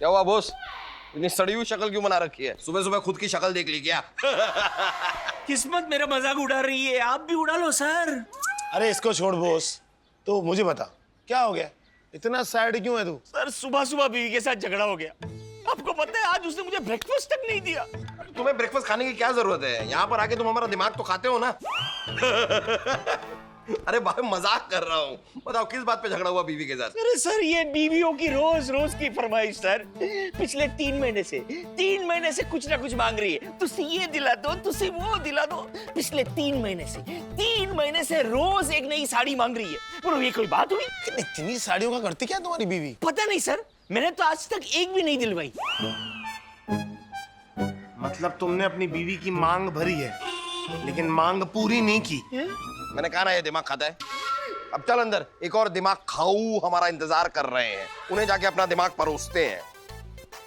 क्या हुआ बॉस? इतनी सड़ी हुई शक्ल क्यों बना रखी है? सुबह सुबह खुद की शक्ल देख ली क्या? किस्मत मेरा मजाक उड़ा रही है, आप भी उड़ा लो सर। अरे इसको छोड़ बॉस, तो मुझे बता क्या हो गया, इतना सैड क्यों है तू? सर सुबह सुबह बीवी के साथ झगड़ा हो गया। आपको पता है आज उसने मुझे ब्रेकफास्ट तक नहीं दिया। तुम्हें ब्रेकफास्ट खाने की क्या जरूरत है? यहाँ पर आके तुम हमारा दिमाग तो खाते हो ना। अरे भाई मजाक कर रहा हूँ। बताओ किस बात पे झगड़ा हुआ बीवी के साथ? अरे सर ये बीवियों की रोज रोज की फरमाइश सर। पिछले 3 महीने से कुछ ना कुछ मांग रही है। तुझसे ये दिला दो, तुझसे वो दिला दो। पिछले 3 महीने से रोज एक नई साड़ी मांग रही है। बोलो ये कोई बात हुई? इतनी साड़ियों का करती क्या तुम्हारी बीवी? पता नहीं सर, मैंने तो आज तक एक भी नहीं दिलवाई। मतलब तुमने अपनी बीवी की मांग भरी है लेकिन मांग पूरी नहीं की। मैंने कहा ना ये दिमाग खाता है। अब चल अंदर, एक और दिमाग खाऊ हमारा इंतजार कर रहे हैं। उन्हें जाके अपना दिमाग परोसते हैं।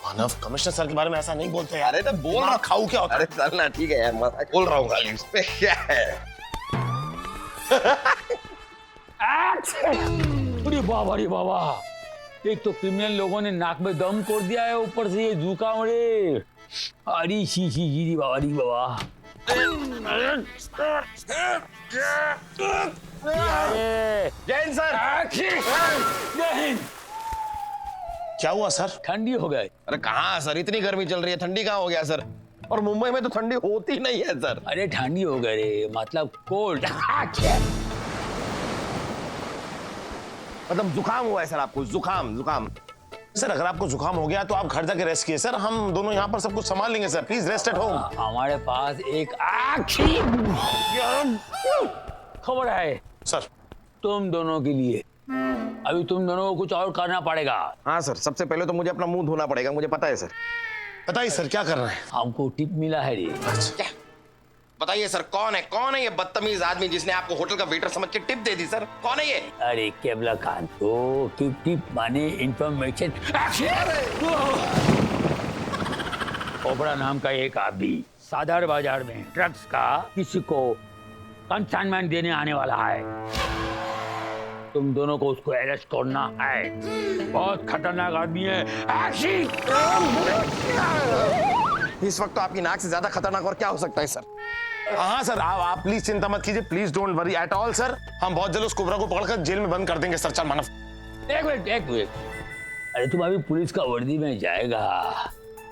मानव, कमिश्नर सर के बारे में ऐसा नहीं बोलते यार। अरे तो बोल रहा खाऊ क्या होता है? अरे चल ना, ठीक है यार, मजाक बोल रहा हूँ खाली। इस पे क्या है? अरे बाबा रे बाबा, एक तो क्रिमिनल लोगों ने नाक में दम कर दिया है, ऊपर से ये जुकाम रे। अरे शी शी शी बाबा रे बाबा। जैन सर। जैन, क्या हुआ सर? ठंडी हो गए। अरे कहाँ सर, इतनी गर्मी चल रही है, ठंडी कहाँ हो गया सर? और मुंबई में तो ठंडी होती नहीं है सर। अरे ठंडी हो गए रे, मतलब कोल्ड। मतलब जुकाम हुआ है सर आपको? जुकाम। सर अगर आपको जुकाम हो गया तो आप घर जाके रेस्ट कीजिए सर, हम दोनों यहाँ पर सब कुछ संभाल लेंगे sir. Please rest at home. हमारे पास एक खबर है सर तुम दोनों के लिए। अभी तुम दोनों को कुछ और करना पड़ेगा। हाँ सर, सबसे पहले तो मुझे अपना मुंह धोना पड़ेगा, मुझे पता है सर। बताइए सर क्या करना है? हमको टिप मिला है रे। क्या? बताइए सर, कौन है ये बदतमीज आदमी जिसने आपको होटल का वेटर समझ के टिप दे दी सर? कौन है ये? अरे केबला खान, तो टिप माने इंफॉर्मेशन। कोबरा नाम का एक आदमी सादर बाजार में ड्रग्स का किसी को कंसाइनमेंट देने आने वाला है। तुम दोनों को उसको अरेस्ट करना है। बहुत खतरनाक आदमी है। इस वक्त तो आपकी नाक से ज्यादा खतरनाक और क्या हो सकता है सर? हाँ सर, आप प्लीज चिंता मत कीजिए। Please don't worry at all sir. हम बहुत जल्द उस कोबरा को पकड़कर जेल में बंद कर देंगे सर। चल मानव, एक मिनट। अरे तुम अभी पुलिस का वर्दी में जाएगा,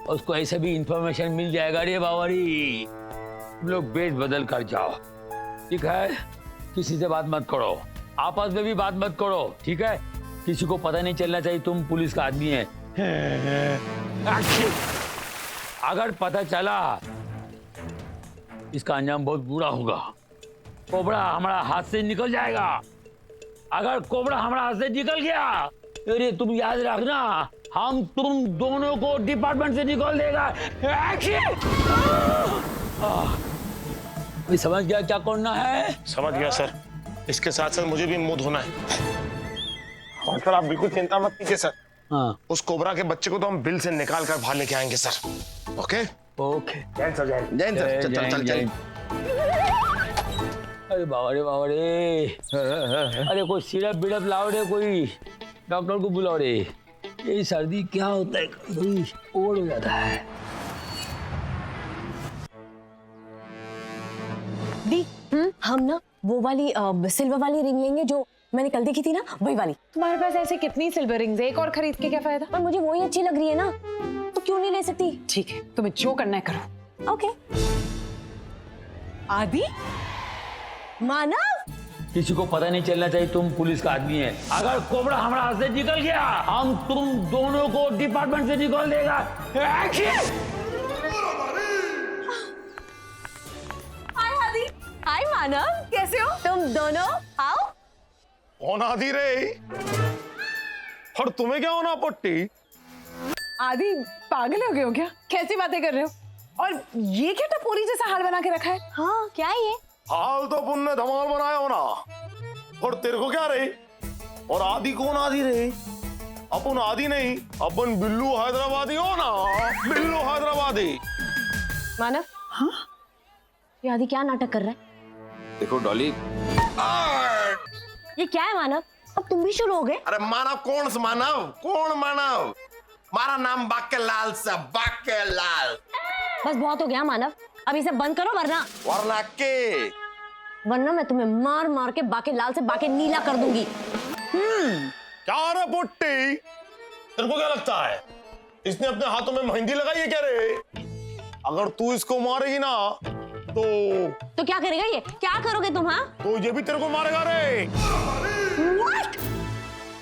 उसको ऐसे भी इंफॉर्मेशन मिल जाएगा रे बावरी। तुम लोग बेस बदल कर जाओ, ठीक है? किसी से बात मत करो, आपस में भी बात मत करो, ठीक है? किसी को पता नहीं चलना चाहिए तुम पुलिस का आदमी है। अगर पता चला इसका अंजाम बहुत बुरा होगा। कोबरा हमारा हाथ से निकल जाएगा। अगर कोबरा हमारा हाथ से निकल गया, अरे तुम याद रखना, हम तुम दोनों को डिपार्टमेंट से निकाल देगा। समझ गया क्या करना है? समझ गया सर। इसके साथ साथ मुझे भी मुंह धोना है। और सर आप बिल्कुल चिंता मत कीजिए सर। हाँ उस कोबरा के बच्चे को तो हम बिल से निकाल कर बाहर लेके आएंगे sir. Okay okay. Jain sir, चल। अरे बाबा रे। अरे कोई सिरप बिरप लाओ रे, कोई डॉक्टर को बुलाओ रे। ये सर्दी क्या होता है, कभी ओवर हो जाता है। दी, हम ना वो वाली सिल्वर वाली रिंग लेंगे जो मैंने कल देखी थी ना, वही वाली। तुम्हारे पास ऐसे कितनी सिल्वर रिंग्स है, एक और खरीद के क्या फायदा? पर मुझे वही अच्छी लग रही है ना, तो क्यों नहीं ले सकती? ठीक है, तुम्हें जो करना है करो। ओके। आदि, मानव, किसी को पता नहीं चलना चाहिए तुम पुलिस का आदमी है। अगर कोबरा हमारा हाथ से निकल गया, हम तुम दोनों को डिपार्टमेंट से निकाल देगा। हाय आदि, हाय मानव, कैसे हो तुम दोनों? आओ। कौन आदि रे? और तुम्हें क्या होना पट्टी? आदि पागल हो गए हो क्या? कैसी बातें कर रहे हो? और ये क्या टपोरी जैसा हाल बना के रखा है? हाँ क्या है ये? हाल तो पुण्य धमाल बनाया हो ना। और तेरे को क्या रे? और आदि कौन आदि रे? अपन आदि नहीं, अपन बिल्लू हैदराबादी हो ना। बिल्लू हैदराबादी। मानव, हाँ ये आदि क्या नाटक कर रहा है? देखो डॉली, ये क्या है मानव? अब तुम भी शुरू हो गए? अरे मानव कौन सा मानव? हमारा नाम बाकेलाल से, बाकेलाल। बस बहुत हो गया मानव, अब इसे बंद करो वरना के वरना मैं तुम्हें मार मार के बाके लाल से बाके नीला कर दूंगी। क्या रे पुट्टी, तेरे को क्या लगता है इसने अपने हाथों में मेहंदी लगाई है क्या रे? अगर तू इसको मारेगी ना तो क्या करेगा ये? क्या करोगे तुम? हाँ, तो ये भी तेरे को मारेगा रे। What?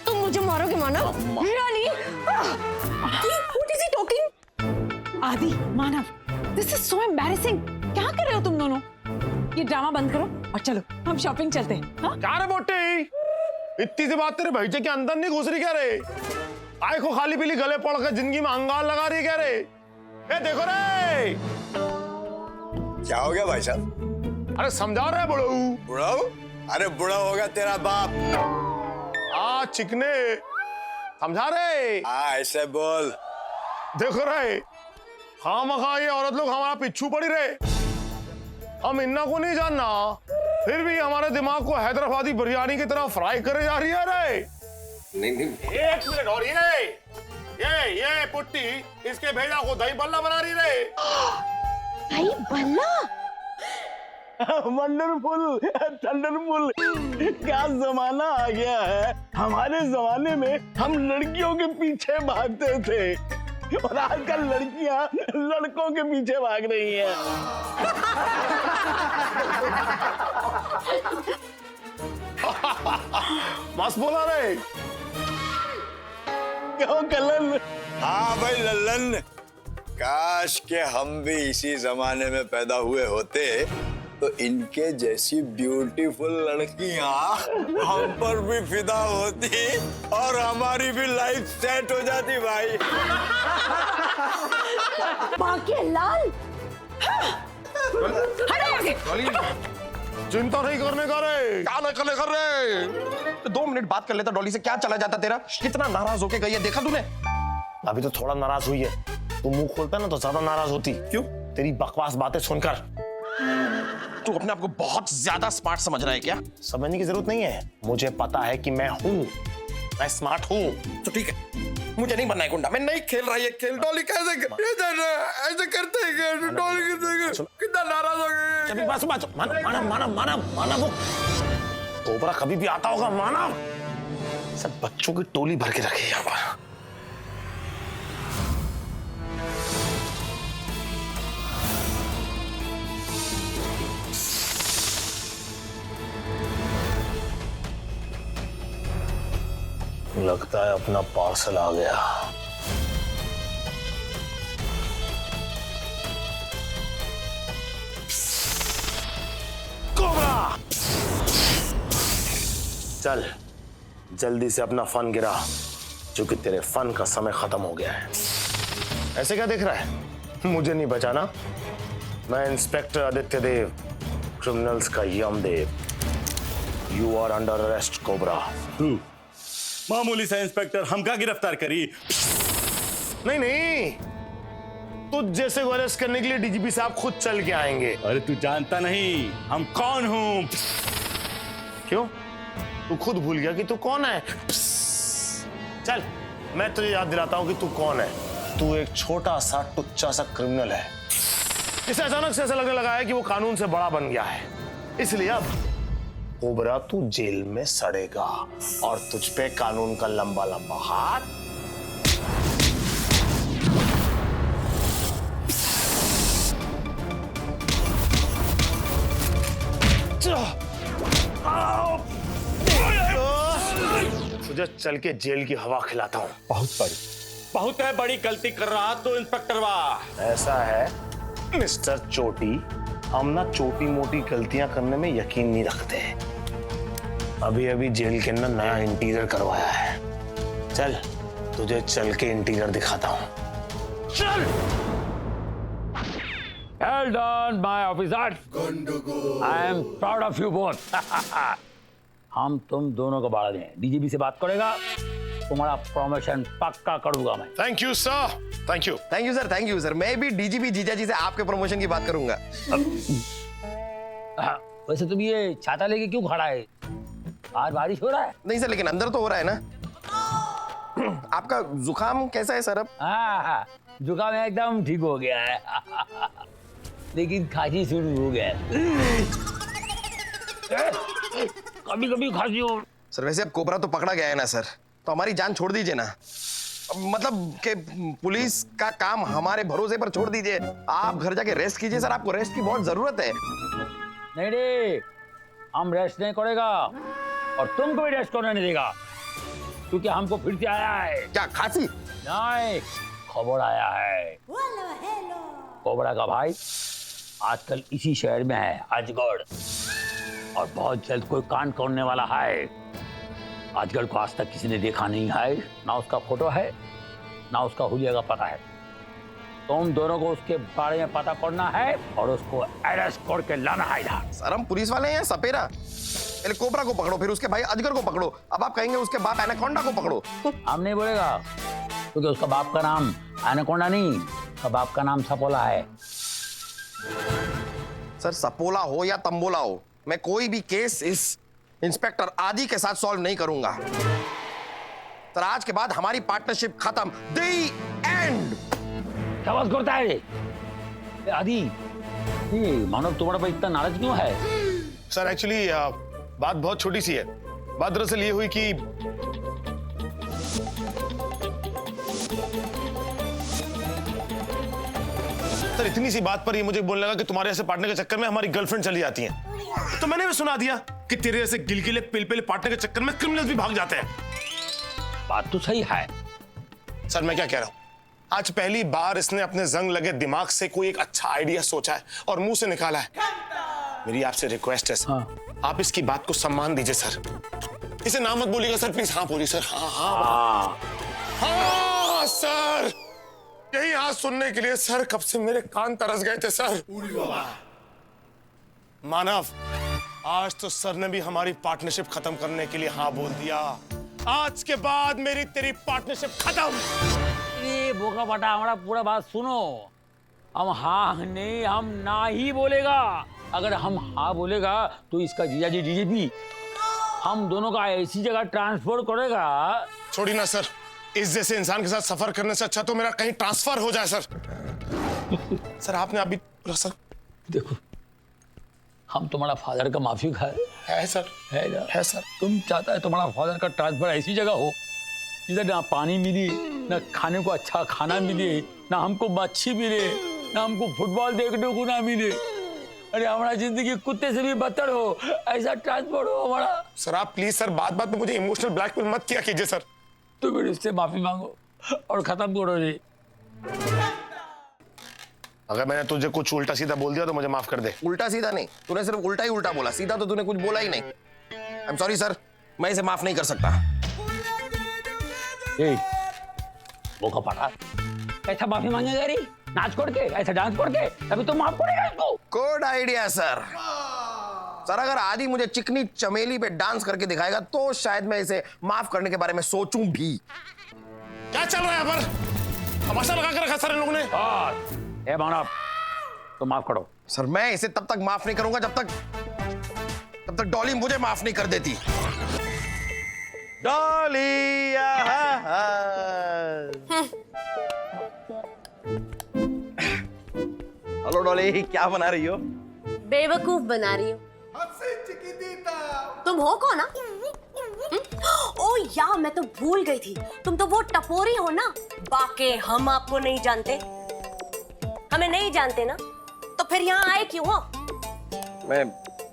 तुम मुझे मारोगे मानव? Really? What is he talking? आदि, मानव, दिस इज सो एम्बैरेसिंग। क्या कर रहे हो तुम दोनों? ये ड्रामा बंद करो और चलो हम शॉपिंग चलते हैं। हाँ? क्या रे पोट्टी, इतनी सी बात तेरे भैजे के अंदर नहीं घुस रही क्या रे? आय को खाली पीली गले पड़ के जिंदगी में अंगार लगा रही है क्या रे? ए देखो रे, क्या हो गया भाई साहब? अरे समझा रहे बुढ़ऊ। बुढ़ाऊ? अरे बुढ़ा होगा तेरा बाप। चिकने समझा रहे। ऐसे बोल। देखो रे, खामखा ये औरत लोग हमारा पिछू पड़ी रहे। हम इन्ना को नहीं जानना, फिर भी हमारे दिमाग को हैदराबादी बिरयानी की तरह फ्राई करे जा रही है रे। नहीं, एक मिनट और ये पुट्टी इसके भेजा को दही बल्ला बना रही रे। भाई बल्ला? वंडरफुल, थंडरफुल, क्या जमाना आ गया है। हमारे जमाने में हम लड़कियों के पीछे भागते थे और आजकल लड़कियां लड़कों के पीछे भाग रही हैं। मस्त बोला रे। क्यों कलन? हाँ भाई लल्लन, काश के हम भी इसी जमाने में पैदा हुए होते तो इनके जैसी ब्यूटीफुल लड़कियां हम पर भी फिदा होती और हमारी भी लाइफ सेट हो जाती भाई। बाके लाल? चिंता नहीं करने का रे। क्या नकल कर रहे? 2 मिनट बात कर लेता डॉली से, क्या चला जाता तेरा? कितना नाराज होके गई है, देखा तूने? अभी तो थोड़ा नाराज हुई है, तू मुंह खोलता ना तो ज्यादा नाराज होती। क्यों? तेरी बकवास बातें सुनकर। तू अपने आप को बहुत ज्यादा स्मार्ट समझ रहा है क्या? समझने की जरूरत नहीं है, मुझे पता है कि मैं हूँ, मैं स्मार्ट हूँ। तो ठीक है, मुझे नहीं बनना है गुंडा, मैं नहीं खेल रहा ये खेल। डॉली कैसे ऐसे करते हैं? डॉली कितना नाराज हो गए। मानव कोबरा कभी भी आता होगा। मानव सब बच्चों की टोली भर के रखे यहाँ पर। लगता है अपना पार्सल आ गया। कोबरा चल जल्दी से अपना फन गिरा, क्योंकि तेरे फन का समय खत्म हो गया है। ऐसे क्या देख रहा है? मुझे नहीं बचाना। मैं इंस्पेक्टर आदित्य देव, क्रिमिनल्स का Yamdev. You are under arrest cobra. मामूली सा इंस्पेक्टर हमका गिरफ्तार करी। नहीं, तुझ जैसे को अरेस्ट करने के लिए डीजीपी साहब खुद चल के आएंगे। अरे तू जानता नहीं हम कौन हूँ? क्यों? तू खुद भूल गया कि तू कौन है? चल मैं तुझे याद दिलाता हूं कि तू कौन है। तू एक छोटा सा टुच्चा सा क्रिमिनल है। इसे अचानक से ऐसा लगने लगा है कि वो कानून से बड़ा बन गया है, इसलिए अब कोबरा तू जेल में सड़ेगा और तुझ पे कानून का लंबा लंबा हाथ। तुझे चल के जेल की हवा खिलाता हूं। बहुत है बड़ी गलती कर रहा तो इंस्पेक्टर वाह। ऐसा है मिस्टर चोटी, हम ना छोटी मोटी गलतियां करने में यकीन नहीं रखते। अभी अभी जेल के अंदर नया इंटीरियर करवाया है। चल तुझे चल के इंटीरियर दिखाता हूं। चल। Well done, my officers. I am proud of you both. हम तुम दोनों को बाढ़ दें। डीजीपी से बात करेगा, तुम्हारा प्रमोशन पक्का करूंगा मैं। Thank you sir, thank you. Thank you sir, thank you sir. मैं भी डीजीपी जीजा जी से आपके प्रमोशन की बात करूंगा। वैसे तुम ये छाता लेके क्यों खड़ा है? बाहर बारिश हो रहा है? नहीं सर, लेकिन अंदर तो हो रहा है ना। आपका जुकाम कैसा है सर अब? हाँ, जुकाम एकदम ठीक हो गया है लेकिन खांसी शुरू हो गया है। कभी कभी खांसी हो। सर वैसे अब कोबरा तो पकड़ा गया है ना सर, तो हमारी जान छोड़ दीजिए ना। मतलब कि पुलिस का काम हमारे भरोसे पर छोड़ दीजिए। आप घर जाके रेस्ट कीजिए सर, आपको रेस्ट की बहुत जरूरत है। नहीं रे, हम रेस्ट नहीं करेगा और तुमको भी रेस्ट करने नहीं देगा, क्योंकि हमको फिर से आया है। क्या खांसी? नहीं, खबर आया है। कोबरा का भाई आजकल इसी शहर में है, अजगढ़, और बहुत जल्द कोई कांड करने वाला है। अजगढ़ को आज तक किसी ने देखा नहीं है, ना उसका फोटो है ना उसका हुलिया का पता है। तुम दोनों को उसके बारे में पता करना है और उसको अरेस्ट करके लाना है इधर। सर हम पुलिस वाले हैं सपेरा। पहले कोबरा को पकड़ो, फिर उसके भाई अजगर को पकड़ो, अब आप कहेंगे उसके बाप एनाकोंडा को पकड़ो। हम नहीं बोलेगा, क्योंकि उसका बाप का नाम एनाकोंडा नहीं, उसका बाप का नाम सपोला है। सर सपोला हो या तंबोला हो, मैं कोई भी केस इस इंस्पेक्टर आदि के साथ सॉल्व नहीं करूंगा। सर आज के बाद हमारी पार्टनरशिप खत्म। The end. क्या बात करता है ये आदि? ये मानव तुम्हारे पर इतना नाराज क्यों है? सर एक्चुअली बात बहुत छोटी सी है। बात दरअसल ये हुई कि सर इतनी सी बात पर ये मुझे बोलने लगा कि तुम्हारे ऐसे पार्टनर के चक्कर में हमारी गर्लफ्रेंड चली जाती हैं। तो मैंने भी सुना दिया कि तेरे ऐसे गिलगिले पिलपिले पार्टनर के चक्कर में क्रिमिनल्स भी भाग जाते हैं। बात तो सही है। सर मैं क्या कह रहा हूं, आज पहली बार इसने अपने जंग लगे दिमाग से कोई एक अच्छा आइडिया सोचा है और मुंह से निकाला है। मेरी आपसे रिक्वेस्ट है सर, आप इसकी बात को सम्मान दीजिए सर। इसे ना मत बोलिएगा सर, प्लीज। हाँ बोलिए सर। हाँ हाँ हाँ सर, यही आज सुनने के लिए सर कब से मेरे कान तरस गए थे सर। मानव, आज तो सर ने भी हमारी पार्टनरशिप खत्म करने के लिए हाँ बोल दिया। आज के बाद मेरी तेरी पार्टनरशिप खत्म। ये बोका बटा हमारा पूरा बात सुनो। हम हाँ नहीं, हम ना ही बोलेगा। अगर हम हाँ बोलेगा तो इसका जीजा जी डीजीपी हम दोनों का ऐसी जगह ट्रांसफर करेगा। छोड़ी ना सर, इस जैसे इंसान के साथ सफर करने से अच्छा तो मेरा कहीं ट्रांसफर हो जाए सर। सर आपने अभी बोला सर। देखो, हम तुम्हारा फादर का माफी है सर। है ना? है सर। तुम चाहता है तुम्हारा फादर का ट्रांसफर ऐसी जगह हो जिधर ना पानी मिले, ना खाने को अच्छा खाना मिले, ना हमको मच्छी मिले, ना हमको फुटबॉल देखने को ना मिले। अरे हमारा जिंदगी कुत्ते से भी बदतर हो, ऐसा ट्रांसफर हो हमारा। सर आप प्लीज सर बात बात में मुझे इमोशनल ब्लैकमेल मत किया कीजिए सर। तो फिर इससे माफी मांगो और खत्म करो जी। अगर मैंने तुझे कुछ उल्टा सीधा बोल दिया तो मुझे माफ कर दे। उल्टा सीधा नहीं, तूने सिर्फ उल्टा ही उल्टा बोला, सीधा तो तूने कुछ बोला ही नहीं। आई एम सॉरी सर, मैं इसे माफ नहीं कर सकता। वो का पता कैसा माफी मांगेगा रे? नाच करके, ऐसा डांस करके, तभी तो माफ करेगा इसको। Good idea sir. सर अगर आदि मुझे चिकनी चमेली पे डांस करके दिखाएगा तो शायद मैं इसे माफ करने के बारे में सोचूं भी। क्या चल रहा है यहाँ पर? तमाशा लगा कर रखा सर इन लोगों ने। ए मानव, तो माफ करो। सर मैं इसे तब तक माफ नहीं करूंगा जब तक डॉली मुझे माफ नहीं कर देती। डॉली हेलो डॉली, क्या बना रही हो? बेवकूफ बना रही हूँ। तुम हो कौन ना? ओ यार मैं तो भूल गई थी, तुम तो वो टपोरी हो ना। बाकी हम आपको नहीं जानते, हमें नहीं जानते ना, तो फिर यहाँ आए क्यों हो? मैं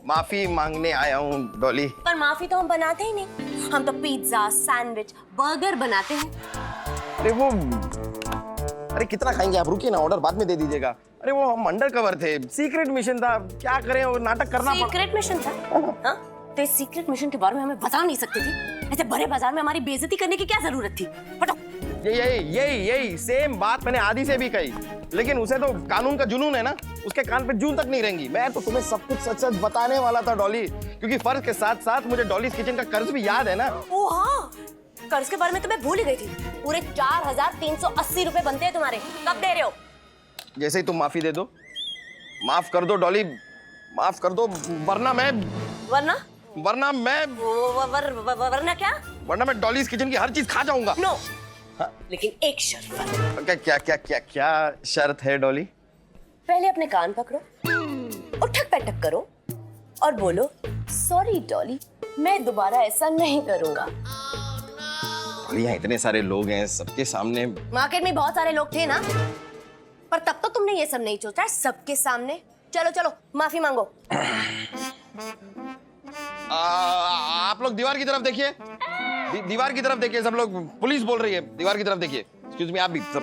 माफी मांगने आया हूँ डॉली। पर माफी तो हम बनाते ही नहीं, हम तो पिज्जा, सैंडविच, बर्गर बनाते हैं। अरे कितना खाएंगे आप? रुकिए ना, ऑर्डर बाद में दे दीजिएगा। अरे वो हम अंडर कवर थे, सीक्रेट मिशन था, क्या करें, वो नाटक करना पड़ा। सीक्रेट मिशन था? हाँ? तो इस सीक्रेट मिशन के बारे में हमें बता नहीं सकती थी? ऐसे बड़े बाजार में हमारी बेइज्जती करने की क्या जरूरत थी? हटो। यही सेम बात मैंने आदि से भी कही, लेकिन उसे तो कानून का जुनून है ना, उसके कान पे जून तक नहीं रहेंगी। मैं तो तुम्हें सब कुछ सच सच बताने वाला था डॉली, क्योंकि फर्ज के साथ साथ मुझे डॉलीज किचन का कर्ज भी याद है ना। ओ हाँ, कर्ज के बारे में तो मैं भूल ही गई थी। पूरे 4,380 रुपए बनते हैं तुम्हारे, कब दे रहे हो? जैसे ही तुम माफी दे दो। माफ कर दो डॉली, माफ कर दो, वरना मैं वरना वरना क्या? वरना मैं डॉलीज किचन की हर चीज खा जाऊंगा। नो लेकिन एक शर्त पर। क्या क्या क्या क्या क्या शर्त है डॉली? पहले अपने कान पकड़ो और ठक पैटक करो और बोलो सॉरी डॉली, मैं दोबारा ऐसा नहीं करूंगा। डॉली यहाँ इतने सारे लोग हैं, सबके सामने। मार्केट में बहुत सारे लोग थे ना, पर तब तो तुमने ये सब नहीं सोचा सबके सामने। चलो चलो माफी मांगो। आप लोग दीवार की तरफ देखिए, दीवार की तरफ देखिए सब लोग। पुलिस बोल रही है, दीवार की तरफ देखिए। एक्सक्यूज मी, आप भी सब।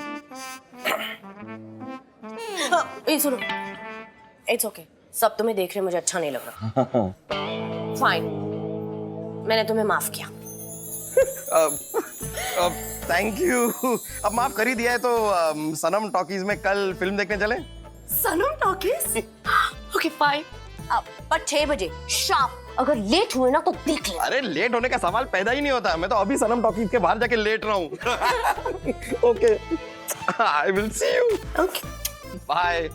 ये सुनो, इट्स ओके, सब तुम्हें देख रहे मुझे अच्छा नहीं लग रहा। फाइन, मैंने तुम्हें माफ किया। Thank you. अब माफ कर ही दिया है तो सनम टॉकीज में कल फिल्म देखने चले? सनम टॉकीज? ओके फाइन, पर 6 बजे शार्प। अगर लेट हुए ना तो देख ले। अरे लेट होने का सवाल पैदा ही नहीं होता, मैं तो अभी सनम टॉकीज के बाहर जाके लेट रहा हूँ। Okay, I will see you. Okay bye.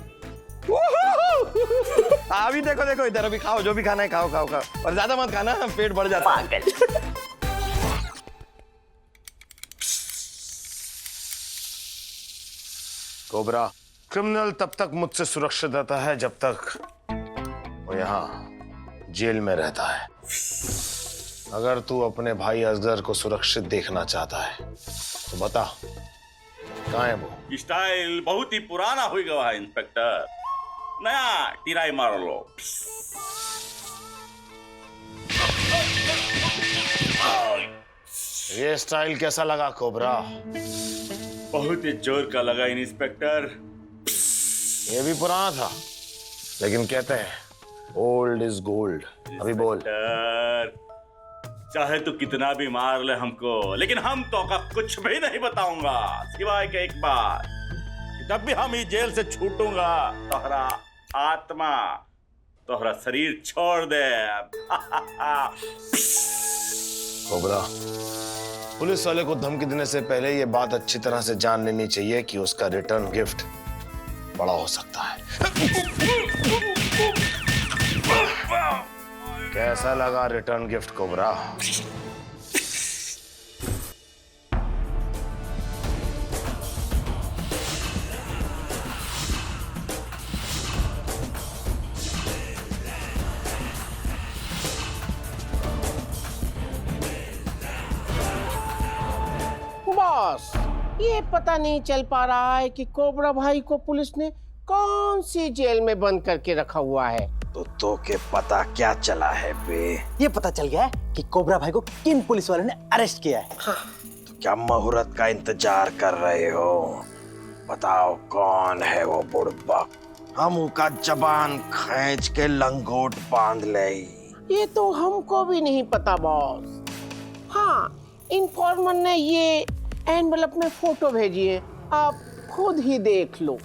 अभी देखो देखो इधर, अभी खाओ जो भी खाना है, खाओ खाओ खाओ, और ज्यादा मत खाना, पेट बढ़ जाता है। कोबरा, क्रिमिनल तब तक मुझसे सुरक्षित रहता है जब तक वो यहाँ जेल में रहता है। अगर तू अपने भाई असगर को सुरक्षित देखना चाहता है तो बता कहाँ है वो? स्टाइल बहुत ही पुराना हो गया है इंस्पेक्टर, नया टिराई मार लो। ये स्टाइल कैसा लगा कोबरा? बहुत ही जोर का लगा इंस्पेक्टर। ये भी पुराना था, लेकिन कहते हैं ओल्ड इज गोल्ड। अभी बोल। इंस्पेक्टर, चाहे तो कितना भी मार ले हमको, लेकिन हम तो का कुछ भी नहीं बताऊंगा, सिवाय के एक बात, जब भी हम इस जेल से छूटूंगा तोहरा आत्मा तोहरा शरीर छोड़ दे। कोबरा, पुलिस वाले को धमकी देने से पहले ये बात अच्छी तरह से जान लेनी चाहिए कि उसका रिटर्न गिफ्ट बड़ा हो सकता है। कैसा लगा रिटर्न गिफ्ट कोबरा? बॉस, ये पता नहीं चल पा रहा है कि कोबरा भाई को पुलिस ने कौन सी जेल में बंद करके रखा हुआ है। तो के पता क्या चला है बे? ये पता चल गया है कि कोबरा भाई को किन पुलिस वालों ने अरेस्ट किया है। तो क्या मुहूर्त का इंतजार कर रहे हो? बताओ कौन है वो बुड़बक? हम उनका जबान खींच के लंगोट बांध ले। ये तो हमको भी नहीं पता बॉस। हाँ, इन्फॉर्मर ने ये एनवेलप में फोटो भेजी है, आप खुद ही देख लो।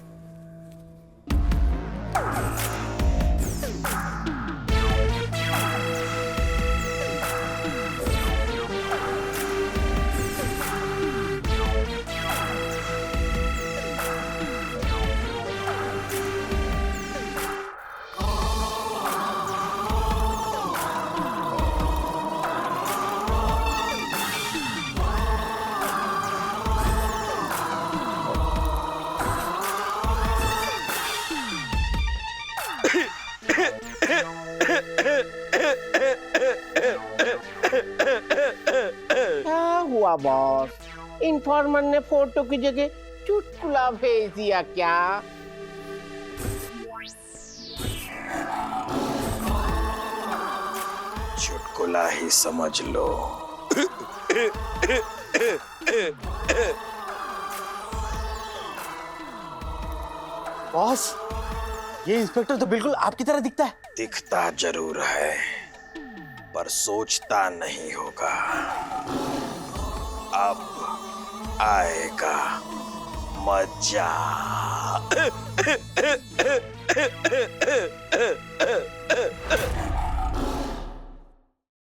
क्या हुआ बॉस? इन्फॉर्मर ने फोटो की जगह चुटकुला भेज दिया क्या? चुटकुला ही समझ लो। बॉस, ये इंस्पेक्टर तो बिल्कुल आपकी तरह दिखता है। दिखता जरूर है, पर सोचता नहीं होगा। अब आएगा मजा।